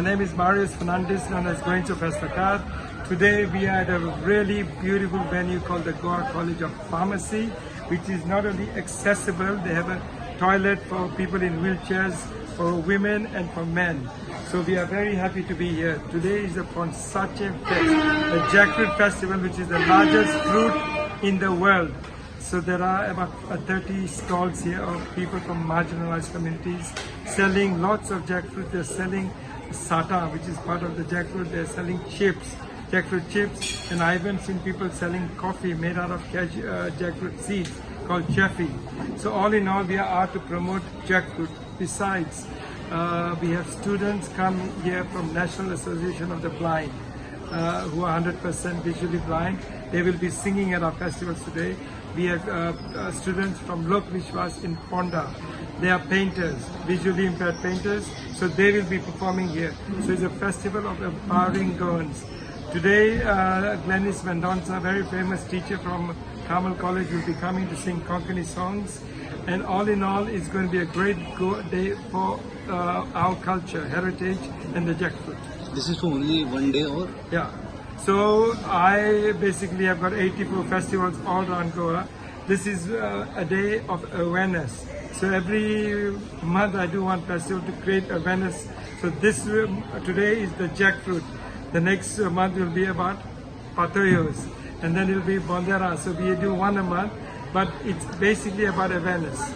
name is Marius Fernandez, known as Going to Festacar. Today we are at a really beautiful venue called the Goa College of Pharmacy, which is not only accessible, they have a toilet for people in wheelchairs, for women and for men. So we are very happy to be here. Today is the Ponsache Fest, the jackfruit festival, which is the largest fruit in the world. So there are about 30 stalls here of people from marginalized communities selling lots of jackfruit. They're selling sata, which is part of the jackfruit. They're selling chips, jackfruit chips. And I even seen people selling coffee made out of jackfruit seeds called Jeffy. So all in all, we are out to promote jackfruit. Besides, we have students come here from National Association of the Blind, who are 100% visually blind. They will be singing at our festivals today. We have students from Lok Vishwas in Ponda. They are painters, visually impaired painters, so they will be performing here. So it's a festival of empowering Goans. Today, Glennis Mendonça, a very famous teacher from Carmel College, will be coming to sing Konkani songs. And all in all, it's going to be a great day for our culture, heritage, and the jackfruit. This is for only one day or? Yeah. So I basically have got 84 festivals all around Goa. This is a day of awareness. So every month I do one festival to create awareness. So this today is the jackfruit. The next month will be about patoyos, and then it will be bondera. So we do one a month, but it's basically about awareness.